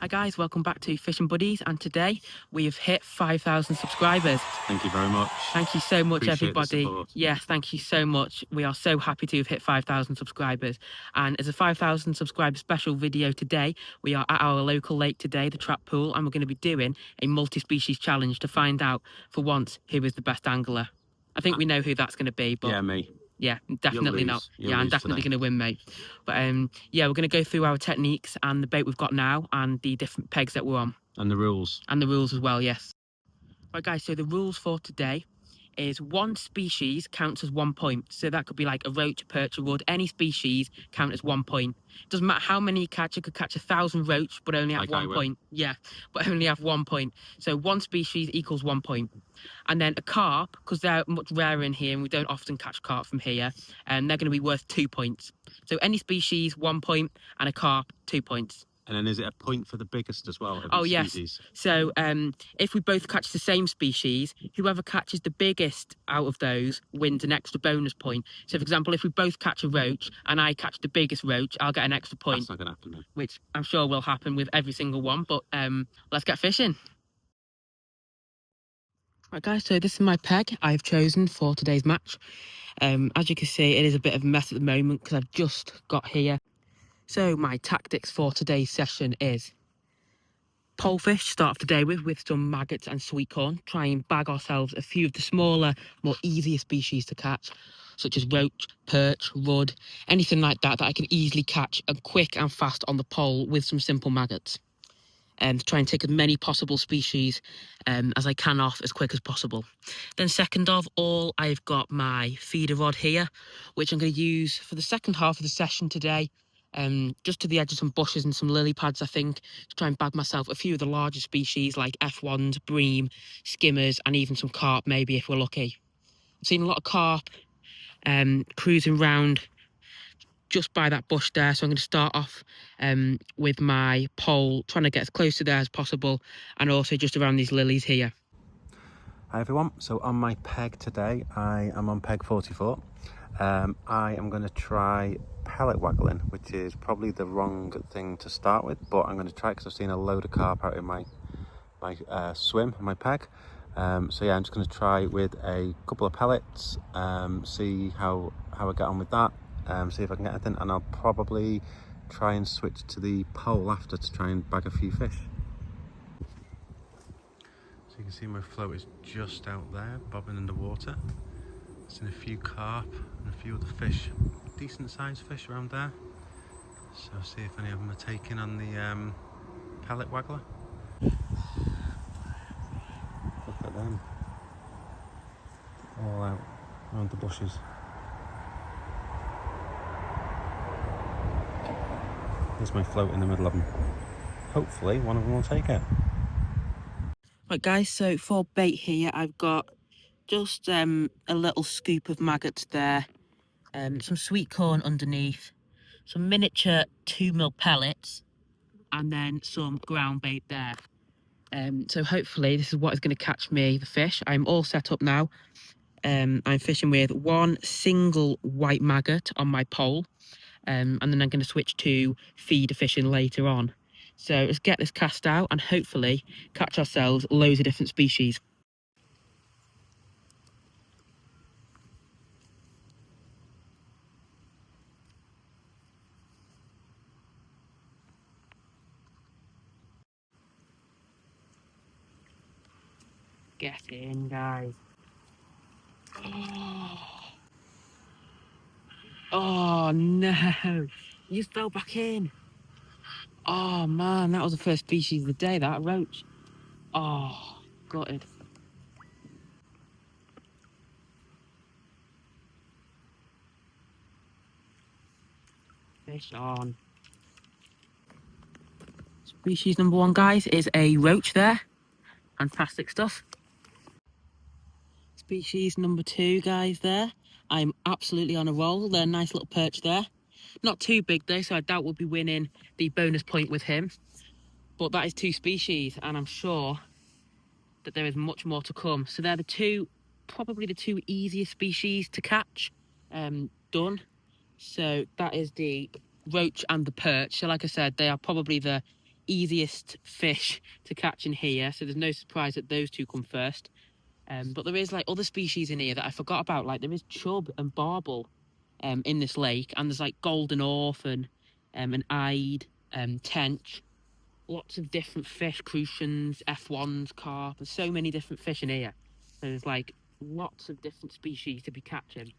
guys, welcome back to Fishing Buddies, and today we have hit 5,000 subscribers. Thank you very much. Thank you so much, Appreciate everybody. Yes, thank you so much. We are so happy to have hit 5,000 subscribers. And as a 5,000 subscriber special video today, we are at our local lake today, the Trap Pool, and we're going to be doing a multi-species challenge to find out, for once, who is the best angler. I think we know who that's going to be, but... Yeah, me. Yeah, definitely not. You'll I'm definitely going to win, mate. But yeah, we're going to go through our techniques and the bait we've got now and the different pegs that we're on. And the rules. And the rules as well, yes. Right, guys, so the rules for today is one species counts as 1 point. So that could be like a roach, a perch, a rudd. Any species count as 1 point. It doesn't matter how many you catch. You could catch 1,000 roach, but only have 1 point. Yeah, but only have 1 point. So one species equals 1 point. And then a carp, because they're much rarer in here and we don't often catch carp from here, and they're going to be worth 2 points. So any species, 1 point, and a carp, 2 points. And then is it a point for the biggest as well? Oh, yes. Species? So if we both catch the same species, whoever catches the biggest out of those wins an extra bonus point. So, for example, if we both catch a roach and I catch the biggest roach, I'll get an extra point. That's not going to happen, then. Which I'm sure will happen with every single one. But let's get fishing. Right, guys, so this is my peg I've chosen for today's match. As you can see, it is a bit of a mess at the moment because I've just got here. So my tactics for today's session is polefish, start off the day with some maggots and sweet corn. Try and bag ourselves a few of the smaller, more easier species to catch, such as roach, perch, rudd, anything like that I can easily catch and quick and fast on the pole with some simple maggots. To try and take as many possible species as I can off as quick as possible. Then second of all, I've got my feeder rod here, which I'm going to use for the second half of the session today, just to the edge of some bushes and some lily pads, I think, to try and bag myself a few of the larger species like F1s, bream, skimmers, and even some carp maybe if we're lucky. I've seen a lot of carp cruising round just by that bush there, so I'm going to start off with my pole, trying to get as close to there as possible, and also just around these lilies here. Hi everyone, so on my peg today, I am on peg 44. I am going to try pellet waggling, which is probably the wrong thing to start with, but I'm going to try because I've seen a load of carp out in my swim, my peg. So yeah, I'm just going to try with a couple of pellets, see how I get on with that. See if I can get anything, and I'll probably try and switch to the pole after to try and bag a few fish. So you can see my float is just out there, bobbing in the water. Seen a few carp and a few other fish, decent sized fish around there. So I'll see if any of them are taking on the pellet waggler. Look at them, all out around the bushes. There's my float in the middle of them. Hopefully one of them will take it. Right guys, so for bait here I've got just a little scoop of maggots there, some sweet corn underneath, some miniature 2mm pellets, and then some ground bait there. So hopefully this is what is going to catch me the fish. I'm all set up now. I'm fishing with one single white maggot on my pole. And then I'm going to switch to feeder fishing later on. So let's get this cast out and hopefully catch ourselves loads of different species. Get in, guys. Oh no, you just fell back in. Oh man, that was the first species of the day, that roach. Oh, gutted. Fish on. Species number 1, guys, is a roach there. Fantastic stuff. Species number 2, guys, there. I'm absolutely on a roll. They're a nice little perch there. Not too big though, so I doubt we'll be winning the bonus point with him. But that is 2 species, and I'm sure that there is much more to come. So they're probably the 2 easiest species to catch done. So that is the roach and the perch. So like I said, they are probably the easiest fish to catch in here, so there's no surprise that those two come first. But there is like other species in here that I forgot about. Like there is chub and barbel in this lake, and there's like golden orphan, an eyed, tench, lots of different fish, crucians, F1s, carp. There's so many different fish in here. So there's like lots of different species to be catching.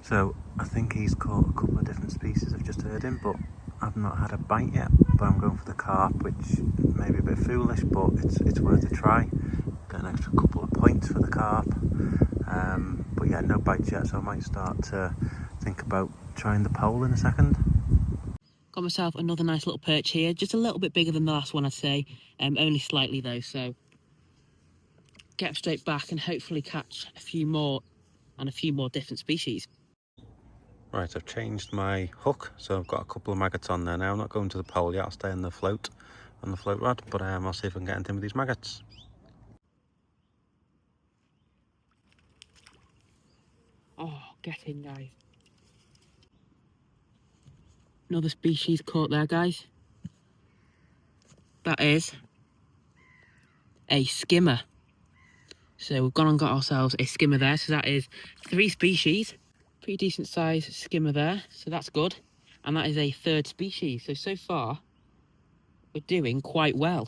So I think he's caught a couple of different species. I've just heard him, but I've not had a bite yet. But I'm going for the carp, which may be a bit foolish, but it's worth a try. Get an extra couple of points for the carp. But yeah, no bites yet, so I might start to think about trying the pole in a second. Got myself another nice little perch here, just a little bit bigger than the last one, I'd say. Only slightly though, so get straight back and hopefully catch a few more and a few more different species. Right, I've changed my hook, so I've got a couple of maggots on there now. I'm not going to the pole yet, I'll stay on the float rod, but I'll see if I can get anything with these maggots. Oh, get in, guys. Another species caught there, guys. That is a skimmer. So we've gone and got ourselves a skimmer there. So that is 3 species. Pretty decent size skimmer there. So that's good. And that is a 3rd species. So far, we're doing quite well.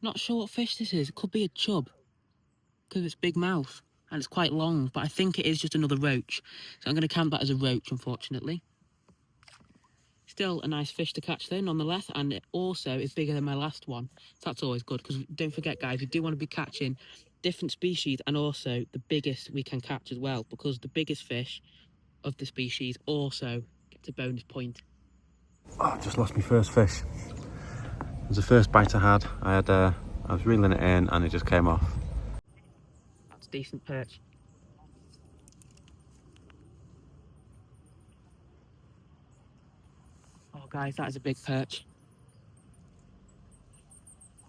Not sure what fish this is. It could be a chub, because of its big mouth. And it's quite long, but I think it is just another roach. So I'm going to count that as a roach, unfortunately. Still a nice fish to catch though, nonetheless, and it also is bigger than my last one. So that's always good, because don't forget, guys, we do want to be catching different species and also the biggest we can catch as well, because the biggest fish of the species also gets a bonus point. Oh, I just lost my first fish. It was the first bite I had. I was reeling it in and it just came off. That's a decent perch. Oh, guys, that is a big perch.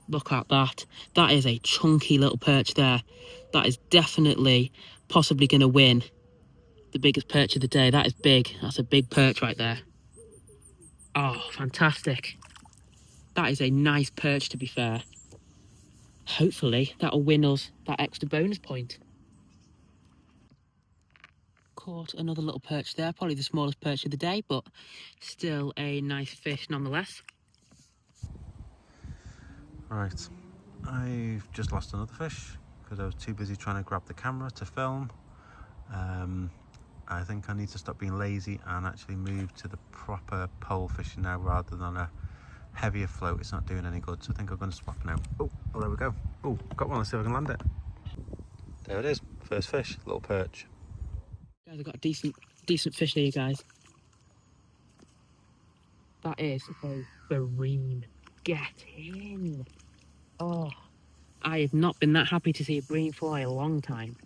Look at that. That is a chunky little perch there. That is definitely possibly going to win the biggest perch of the day. That is big. That's a big perch right there. Oh, fantastic. That is a nice perch, to be fair. Hopefully, that'll win us that extra bonus point. Caught another little perch there. Probably the smallest perch of the day, but still a nice fish nonetheless. Right, I've just lost another fish because I was too busy trying to grab the camera to film. I think I need to stop being lazy and actually move to the proper pole fishing now rather than a heavier float. It's not doing any good, so I think I'm going to swap now. Oh, there we go. Oh, got one. Let's see if I can land it. There it is. First fish, little perch. Guys, I've got a decent fish here, guys. That is a bream. Get in. Oh, I have not been that happy to see a bream for a long time.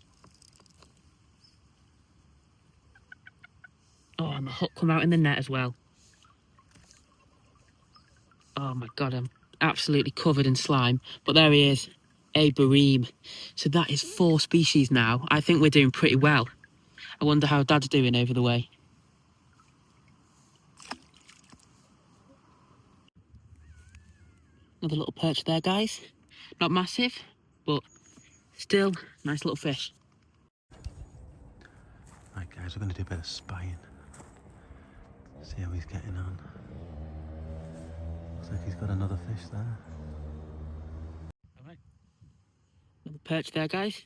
Oh, and the hook come out in the net as well. Oh my god, I'm absolutely covered in slime. But there he is, a bream. So that is 4 species now. I think we're doing pretty well. I wonder how Dad's doing over the way. Another little perch there, guys. Not massive, but still nice little fish. Right guys, we're going to do a bit of spying. See how he's getting on. Looks like he's got another fish there. Alright. Another perch there, guys.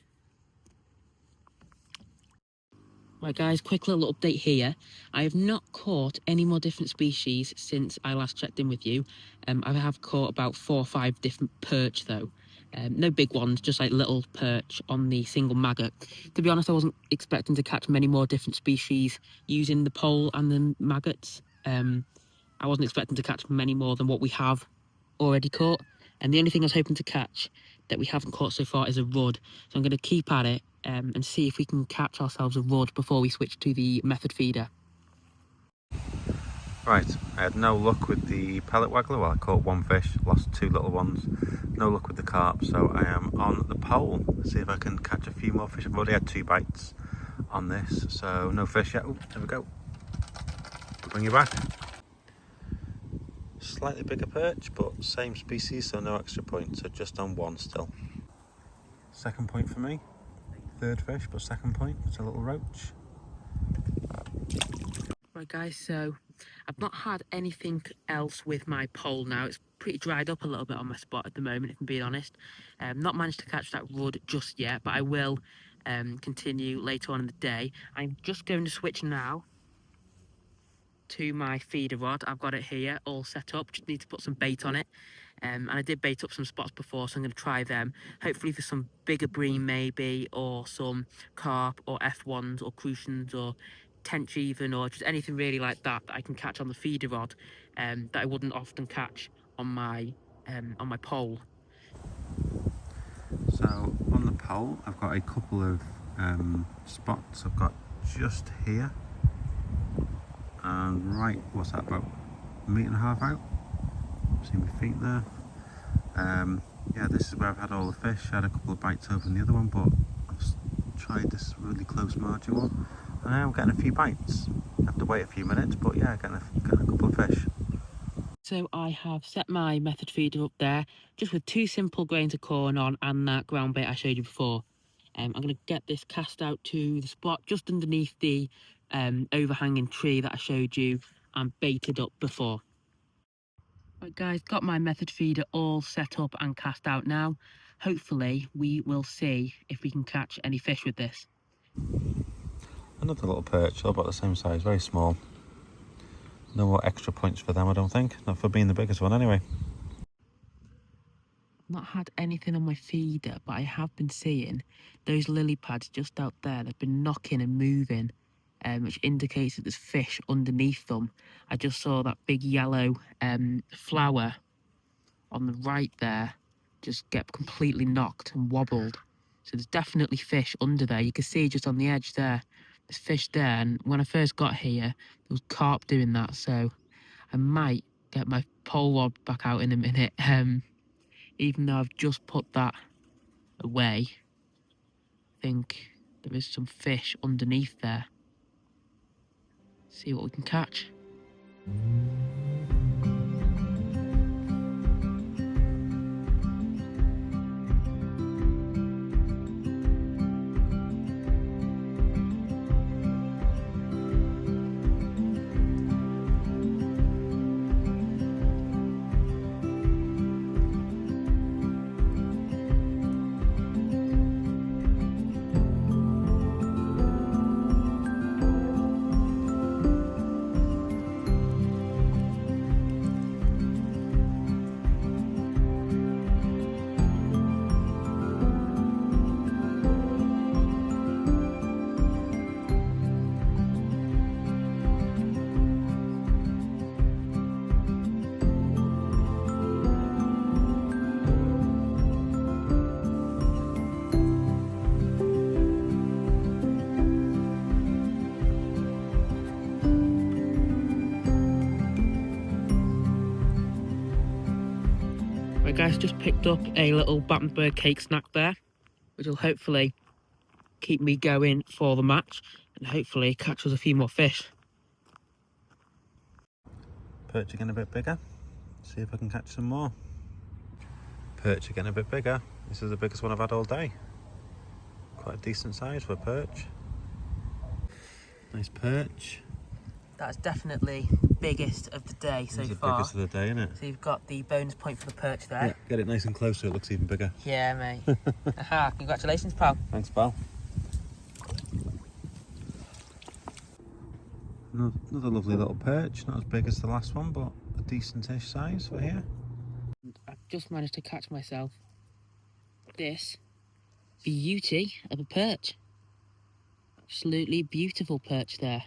Right guys, quick little update here. I have not caught any more different species since I last checked in with you. I have caught about 4 or 5 different perch though. No big ones, just like little perch on the single maggot. To be honest, I wasn't expecting to catch many more different species using the pole and the maggots. I wasn't expecting to catch many more than what we have already caught. And the only thing I was hoping to catch that we haven't caught so far is a rudd. So I'm going to keep at it and see if we can catch ourselves a rudd before we switch to the method feeder. Right, I had no luck with the pellet waggler. Well, I caught 1 fish, lost 2 little ones. No luck with the carp, so I am on the pole. Let's see if I can catch a few more fish. I've already had 2 bites on this, so no fish yet. Oh, there we go. bring you back. Slightly bigger perch, but same species, so no extra point, so just on one still. Second point for me. Third fish, but second point. It's a little roach. Right guys, so I've not had anything else with my pole now. It's pretty dried up a little bit on my spot at the moment, if I'm being honest. Not managed to catch that rudd just yet, but I will continue later on in the day. I'm just going to switch now to my feeder rod. I've got it here all set up, just need to put some bait on it. And I did bait up some spots before, so I'm going to try them. Hopefully for some bigger bream maybe, or some carp, or F1s, or crucians, or tench even, or just anything really like that that I can catch on the feeder rod that I wouldn't often catch on my pole. So on the pole, I've got a couple of spots. I've got just here, and right, what's that, about 1.5 meters out? See my feet there. Yeah, this is where I've had all the fish. I had a couple of bites over in the other one, but I've tried this really close margin one, and I am getting a few bites. I have to wait a few minutes, but yeah, getting a couple of fish. So I have set my method feeder up there, just with 2 simple grains of corn on and that ground bait I showed you before. I'm going to get this cast out to the spot just underneath the overhanging tree that I showed you and baited up before. Right guys, got my method feeder all set up and cast out now. Hopefully we will see if we can catch any fish with this. Another little perch, all about the same size, very small. No more extra points for them, I don't think. Not for being the biggest one anyway. Not had anything on my feeder, but I have been seeing those lily pads just out there. They've been knocking and moving, which indicates that there's fish underneath them. I just saw that big yellow flower on the right there just get completely knocked and wobbled. So there's definitely fish under there. You can see just on the edge there, there's fish there. And when I first got here, there was carp doing that. So I might get my pole rod back out in a minute. Even though I've just put that away, I think there is some fish underneath there. See what we can catch. Right guys, just picked up a little Battenberg cake snack there, which will hopefully keep me going for the match and hopefully catch us a few more fish. Perch again a bit bigger. See if I can catch some more. Perch again a bit bigger. This is the biggest one I've had all day. Quite a decent size for a perch. Nice perch. That's definitely the biggest of the day so far. It's the biggest of the day, isn't it? So you've got the bonus point for the perch there. Yeah, get it nice and close so it looks even bigger. Yeah, mate. Aha, congratulations, pal. Thanks, pal. Another lovely little perch, not as big as the last one, but a decent-ish size for here. I've just managed to catch myself this beauty of a perch. Absolutely beautiful perch there.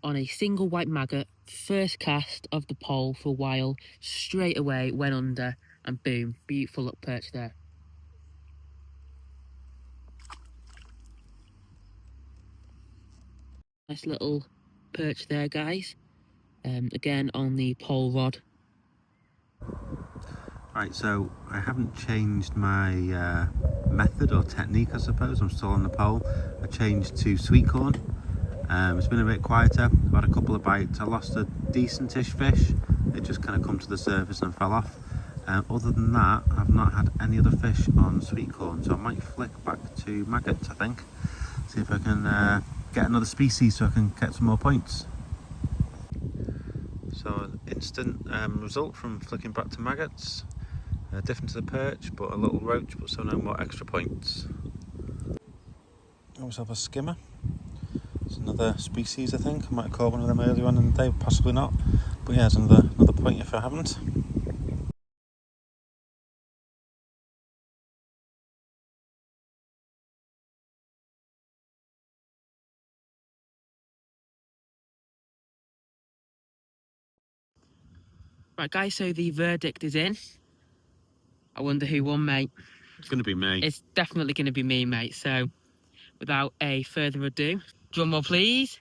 On a single white maggot, first cast of the pole for a while, straight away went under, and boom, beautiful little perch there. Nice little perch there, guys. Again on the pole rod. Right, so I haven't changed my method or technique, I suppose. I'm still on the pole. I changed to sweet corn. It's been a bit quieter. I've had a couple of bites. I lost a decentish fish. It just kind of come to the surface and fell off. Other than that, I've not had any other fish on sweet corn, so I might flick back to maggots, I think. See if I can get another species so I can get some more points. So an instant result from flicking back to maggots. Different to the perch, but a little roach, but so no more extra points. Got myself a skimmer. It's another species, I think. I might have caught one of them earlier on in the day, possibly not. But yeah, it's another point if I haven't. Right, guys, so the verdict is in. I wonder who won, mate. It's going to be me. It's definitely going to be me, mate. So, without a further ado, drum roll, please.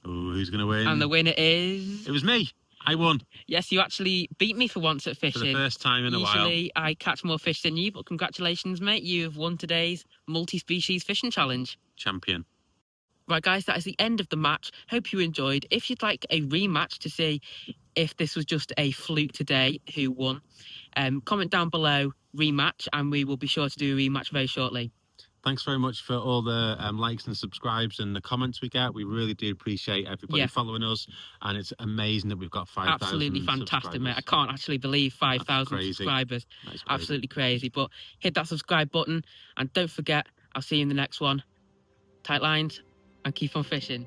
Ooh, who's going to win? And the winner is... It was me. I won. Yes, you actually beat me for once at fishing. For the first time in a while. Usually, I catch more fish than you, but congratulations, mate. You have won today's multi-species fishing challenge. Champion. Right, guys, that is the end of the match. Hope you enjoyed. If you'd like a rematch to see if this was just a fluke today, who won, comment down below, rematch, and we will be sure to do a rematch very shortly. Thanks very much for all the likes and subscribes and the comments we get. We really do appreciate everybody following us, and it's amazing that we've got 5,000 Absolutely fantastic, mate. I can't actually believe 5,000 subscribers. That's crazy. Absolutely crazy. But hit that subscribe button, and don't forget, I'll see you in the next one. Tight lines, and keep on fishing.